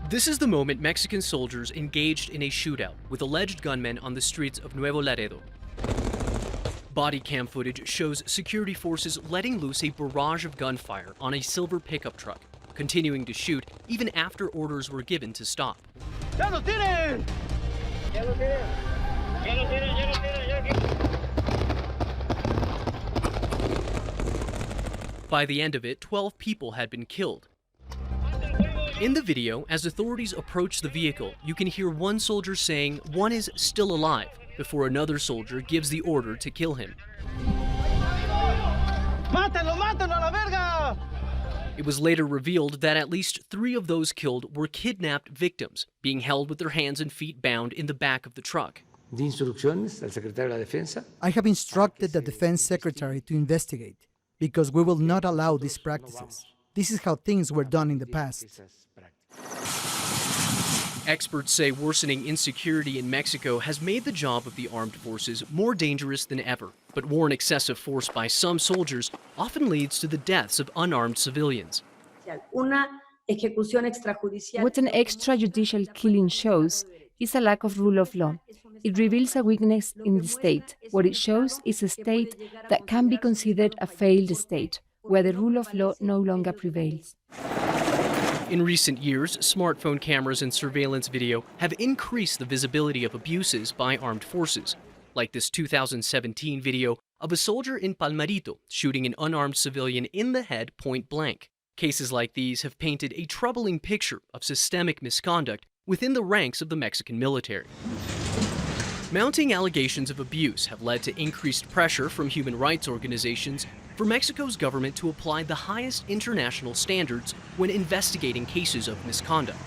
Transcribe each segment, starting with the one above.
This is the moment Mexican soldiers engaged in a shootout with alleged gunmen on the streets of Nuevo Laredo. Body cam footage shows security forces letting loose a barrage of gunfire on a silver pickup truck, continuing to shoot even after orders were given to stop. ¡Ya lo tienen! ¡Ya lo tienen! ¡Ya lo tienen! ¡Ya lo tienen! ¡Ya lo tienen! By the end of it, 12 people had been killed. In the video, as authorities approach the vehicle, you can hear one soldier saying one is still alive before another soldier gives the order to kill him. ¡Mátenlo, mátenlo a la verga! It was later revealed that at least 3 of those killed were kidnapped victims, being held with their hands and feet bound in the back of the truck. I have instructed the Defense Secretary to investigate, because we will not allow these practices. This is how things were done in the past. Experts say worsening insecurity in Mexico has made the job of the armed forces more dangerous than ever, but worn excessive force by some soldiers often leads to the deaths of unarmed civilians. What an extrajudicial killing shows is a lack of rule of law. It reveals a weakness in the state. What it shows is a state that can be considered a failed state, where the rule of law no longer prevails. In recent years, smartphone cameras and surveillance video have increased the visibility of abuses by armed forces, like this 2017 video of a soldier in Palmarito shooting an unarmed civilian in the head point blank. Cases like these have painted a troubling picture of systemic misconduct within the ranks of the Mexican military. Mounting allegations of abuse have led to increased pressure from human rights organizations for Mexico's government to apply the highest international standards when investigating cases of misconduct.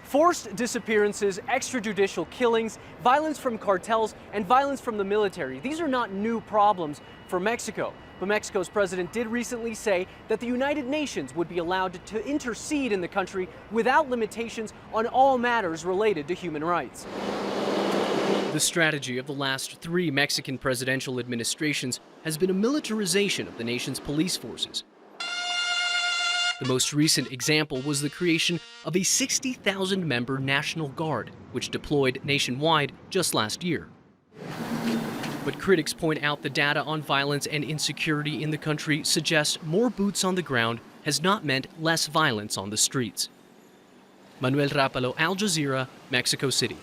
Forced disappearances, extrajudicial killings, violence from cartels, and violence from the military. These are not new problems for Mexico. But Mexico's president did recently say that the United Nations would be allowed to intercede in the country without limitations on all matters related to human rights. The strategy of the last 3 Mexican presidential administrations has been a militarization of the nation's police forces. The most recent example was the creation of a 60,000-member National Guard, which deployed nationwide just last year. But critics point out the data on violence and insecurity in the country suggests more boots on the ground has not meant less violence on the streets. Manuel Rapalo, Al Jazeera, Mexico City.